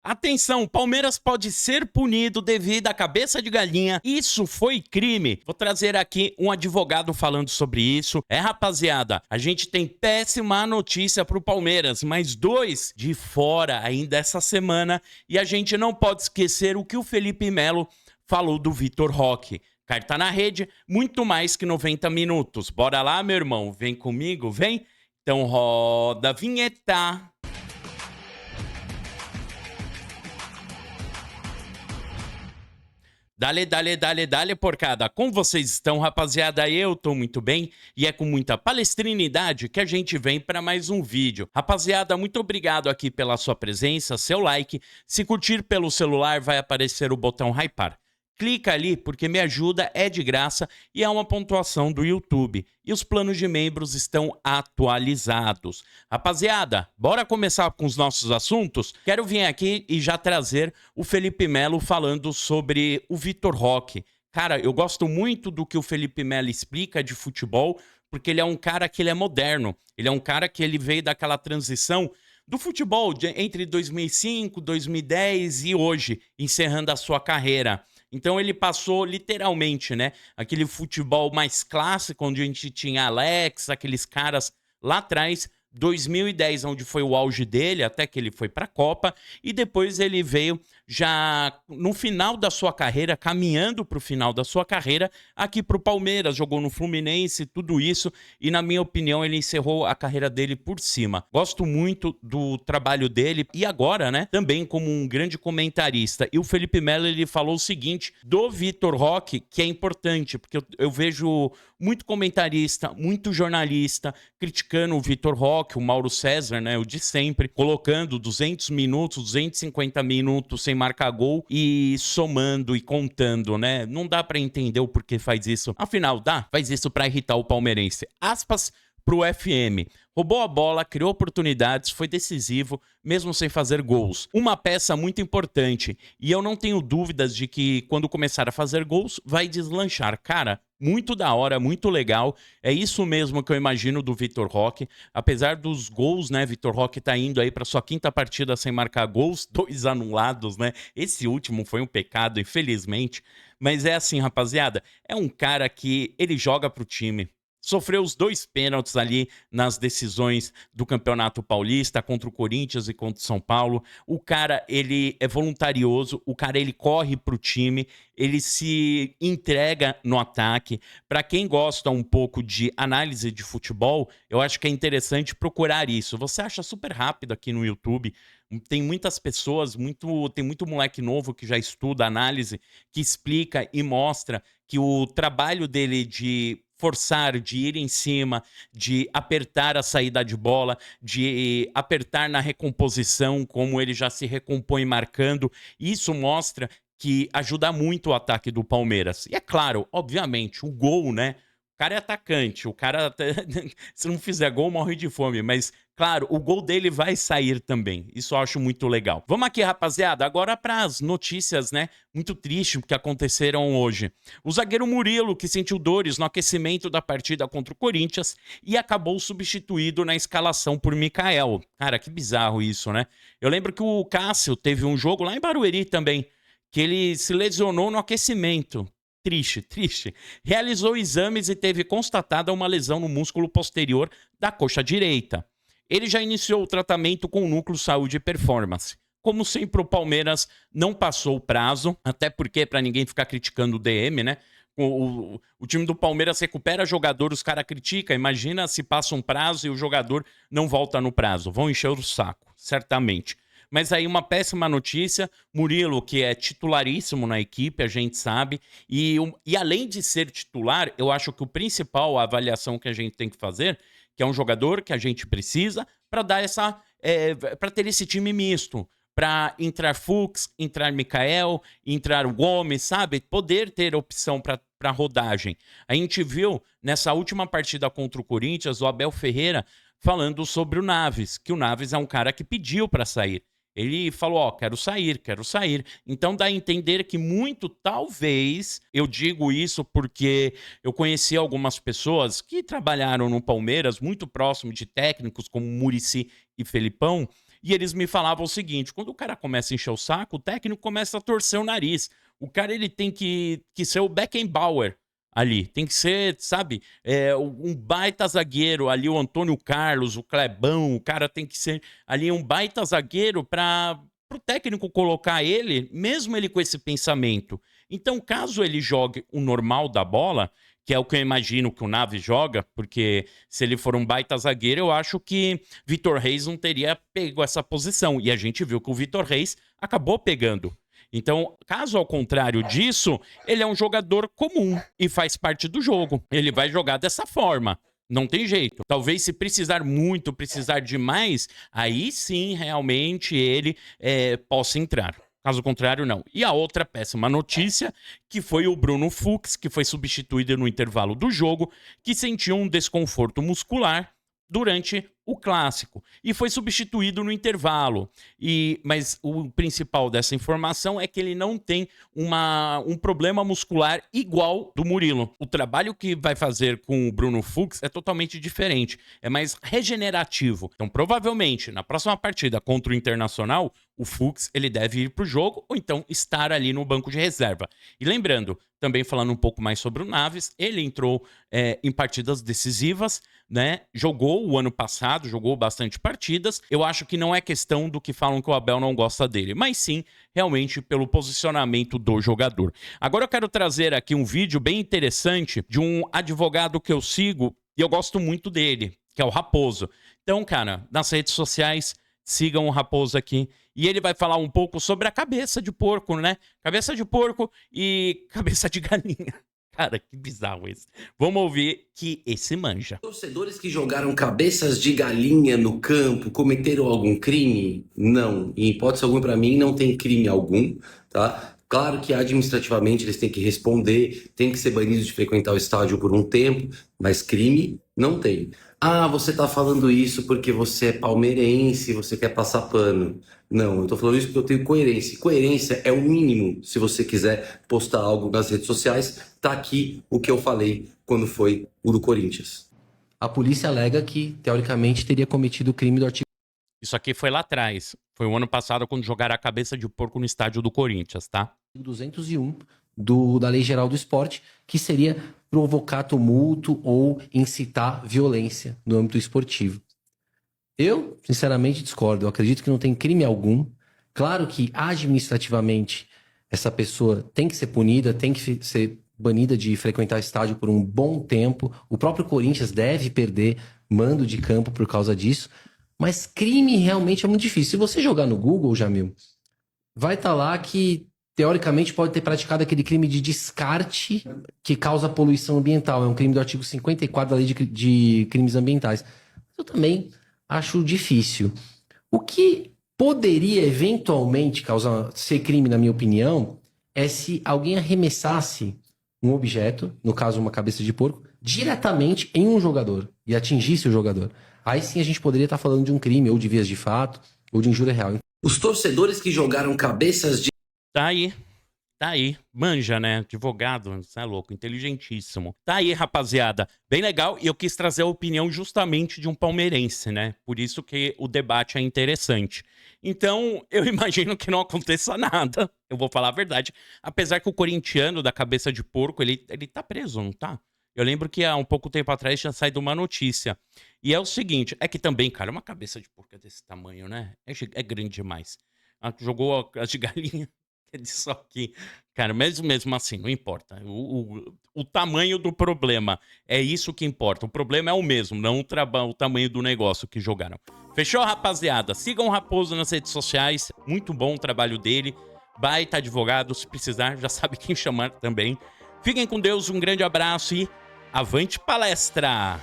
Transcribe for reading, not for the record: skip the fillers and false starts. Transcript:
Atenção, Palmeiras pode ser punido devido à cabeça de galinha. Isso foi crime. Vou trazer aqui um advogado falando sobre isso. Rapaziada, a gente tem péssima notícia pro Palmeiras, mas 2 de fora ainda essa semana. E a gente não pode esquecer o que o Felipe Melo falou do Vitor Roque. Carta na rede, muito mais que 90 minutos. Bora lá, meu irmão, vem comigo, vem? Então roda a vinheta. Dale, porcada. Como vocês estão, rapaziada? Eu tô muito bem e é com muita palestrinidade que a gente vem para mais um vídeo. Rapaziada, muito obrigado aqui pela sua presença, seu like. Se curtir pelo celular, vai aparecer o botão hypar. Clica ali porque me ajuda, é de graça e é uma pontuação do YouTube. E os planos de membros estão atualizados. Rapaziada, bora começar com os nossos assuntos? Quero vir aqui e já trazer o Felipe Melo falando sobre o Vitor Roque. Cara, eu gosto muito do que o Felipe Melo explica de futebol, porque ele é um cara que ele é moderno. Ele é um cara que ele veio daquela transição do futebol entre 2005, 2010 e hoje, encerrando a sua carreira. Então ele passou literalmente, né? Aquele futebol mais clássico, onde a gente tinha Alex, aqueles caras lá atrás, 2010, onde foi o auge dele, até que ele foi para a Copa, e depois ele veio já no final da sua carreira, caminhando para o final da sua carreira, aqui para o Palmeiras, jogou no Fluminense, tudo isso, e na minha opinião ele encerrou a carreira dele por cima. Gosto muito do trabalho dele, e agora, né, também como um grande comentarista. E o Felipe Melo, ele falou o seguinte do Vitor Roque, que é importante, porque eu vejo muito comentarista, muito jornalista criticando o Vitor Roque, o Mauro César, né, o de sempre, colocando 200 minutos, 250 minutos sem marcar gol e somando e contando, né? Não dá pra entender o porquê faz isso. Afinal, faz isso pra irritar o palmeirense. Aspas pro FM. Roubou a bola, criou oportunidades, foi decisivo, mesmo sem fazer gols. Uma peça muito importante. E eu não tenho dúvidas de que quando começar a fazer gols, vai deslanchar. Cara, muito da hora, muito legal. É isso mesmo que eu imagino do Vitor Roque. Apesar dos gols, né? Vitor Roque tá indo aí pra sua 5ª partida sem marcar gols, 2 anulados, né? Esse último foi um pecado, infelizmente. Mas é assim, rapaziada, é um cara que ele joga pro time. Sofreu os 2 pênaltis ali nas decisões do Campeonato Paulista contra o Corinthians e contra o São Paulo. O cara, ele é voluntarioso, o cara, ele corre pro time, ele se entrega no ataque. Para quem gosta um pouco de análise de futebol, eu acho que é interessante procurar isso. Você acha super rápido aqui no YouTube. Tem muitas pessoas, tem muito moleque novo que já estuda análise, que explica e mostra que o trabalho dele de forçar, de ir em cima, de apertar a saída de bola, de apertar na recomposição, como ele já se recompõe marcando. Isso mostra que ajuda muito o ataque do Palmeiras. E é claro, obviamente, o gol, né? O cara é atacante, o cara, se não fizer gol, morre de fome. Mas, claro, o gol dele vai sair também. Isso eu acho muito legal. Vamos aqui, rapaziada, agora para as notícias, né? Muito tristes que aconteceram hoje. O zagueiro Murilo, que sentiu dores no aquecimento da partida contra o Corinthians e acabou substituído na escalação por Mikael. Cara, que bizarro isso, né? Eu lembro que o Cássio teve um jogo lá em Barueri também, que ele se lesionou no aquecimento. Triste. Realizou exames e teve constatada uma lesão no músculo posterior da coxa direita. Ele já iniciou o tratamento com o Núcleo Saúde e Performance. Como sempre, o Palmeiras não passou o prazo, até porque, para ninguém ficar criticando o DM, né? O time do Palmeiras recupera jogador, os caras criticam. Imagina se passa um prazo e o jogador não volta no prazo. Vão encher o saco, certamente. Mas aí uma péssima notícia, Murilo, que é titularíssimo na equipe, a gente sabe, e além de ser titular, eu acho que o principal, a avaliação que a gente tem que fazer, que é um jogador que a gente precisa para dar para ter esse time misto, para entrar Fux, entrar Mikael, entrar o Gomes, sabe? Poder ter opção para rodagem. A gente viu nessa última partida contra o Corinthians, o Abel Ferreira falando sobre o Naves, que o Naves é um cara que pediu para sair. Ele falou, ó, quero sair. Então dá a entender que muito, talvez, eu digo isso porque eu conheci algumas pessoas que trabalharam no Palmeiras, muito próximo de técnicos como Muricy e Felipão, e eles me falavam o seguinte: quando o cara começa a encher o saco, o técnico começa a torcer o nariz. O cara, ele tem que ser o Beckenbauer ali. Tem que ser, sabe, um baita zagueiro ali, o Antônio Carlos, o Clebão. O cara tem que ser ali um baita zagueiro para o técnico colocar ele, mesmo ele com esse pensamento. Então, caso ele jogue o normal da bola, que é o que eu imagino que o Naves joga, porque se ele for um baita zagueiro, eu acho que Vitor Reis não teria pego essa posição. E a gente viu que o Vitor Reis acabou pegando. Então, caso ao contrário disso, ele é um jogador comum e faz parte do jogo. Ele vai jogar dessa forma. Não tem jeito. Talvez se precisar muito, precisar demais, aí sim, realmente, ele possa entrar. Caso contrário, não. E a outra péssima notícia, que foi o Bruno Fux, que foi substituído no intervalo do jogo, que sentiu um desconforto muscular durante o clássico e foi substituído no intervalo. Mas o principal dessa informação é que ele não tem um problema muscular igual do Murilo. O trabalho que vai fazer com o Bruno Fux é totalmente diferente, é mais regenerativo. Então, provavelmente, na próxima partida contra o Internacional, o Fux ele deve ir para o jogo ou então estar ali no banco de reserva. E lembrando, também falando um pouco mais sobre o Naves, ele entrou em partidas decisivas, né? Jogou o ano passado, jogou bastante partidas. Eu acho que não é questão do que falam que o Abel não gosta dele, mas sim, realmente, pelo posicionamento do jogador. Agora eu quero trazer aqui um vídeo bem interessante de um advogado que eu sigo e eu gosto muito dele, que é o Raposo. Então, cara, nas redes sociais, sigam o Raposo aqui. E ele vai falar um pouco sobre a cabeça de porco, né? Cabeça de porco e cabeça de galinha. Cara, que bizarro esse. Vamos ouvir que esse manja. Torcedores que jogaram cabeças de galinha no campo cometeram algum crime? Não. Em hipótese alguma, para mim, não tem crime algum, tá? Claro que administrativamente eles têm que responder, têm que ser banidos de frequentar o estádio por um tempo, mas crime não tem. Ah, você tá falando isso porque você é palmeirense, você quer passar pano. Não, eu tô falando isso porque eu tenho coerência. Coerência é o mínimo se você quiser postar algo nas redes sociais. Tá aqui o que eu falei quando foi o do Corinthians. A polícia alega que, teoricamente, teria cometido o crime do artigo Isso aqui foi lá atrás. Foi o ano passado quando jogaram a cabeça de porco no estádio do Corinthians, tá? 201 da Lei Geral do Esporte, que seria provocar tumulto ou incitar violência no âmbito esportivo. Eu, sinceramente, discordo. Eu acredito que não tem crime algum. Claro que, administrativamente, essa pessoa tem que ser punida, tem que ser banida de frequentar estádio por um bom tempo. O próprio Corinthians deve perder mando de campo por causa disso. Mas crime realmente é muito difícil. Se você jogar no Google, Jamil, vai estar lá que, teoricamente, pode ter praticado aquele crime de descarte que causa poluição ambiental. É um crime do artigo 54 da Lei de Crimes Ambientais. Eu também acho difícil. O que poderia eventualmente ser crime, na minha opinião, é se alguém arremessasse um objeto, no caso uma cabeça de porco, diretamente em um jogador e atingisse o jogador. Aí sim a gente poderia estar falando de um crime, ou de vias de fato, ou de injúria real. Os torcedores que jogaram cabeças de... Tá aí. Manja, né? Advogado, você é louco, inteligentíssimo. Tá aí, rapaziada. Bem legal, e eu quis trazer a opinião justamente de um palmeirense, né? Por isso que o debate é interessante. Então, eu imagino que não aconteça nada, eu vou falar a verdade. Apesar que o corintiano da cabeça de porco, ele tá preso, não tá? Eu lembro que há um pouco tempo atrás tinha saído uma notícia. E é o seguinte, é que também, cara, uma cabeça de porco é desse tamanho, né? É grande demais. Jogou as de galinha, é disso aqui. Cara, mesmo assim, não importa. O tamanho do problema é isso que importa. O problema é o mesmo, não o tamanho do negócio que jogaram. Fechou, rapaziada? Sigam o Raposo nas redes sociais. Muito bom o trabalho dele. Baita advogado, se precisar, já sabe quem chamar também. Fiquem com Deus, um grande abraço e avante palestra!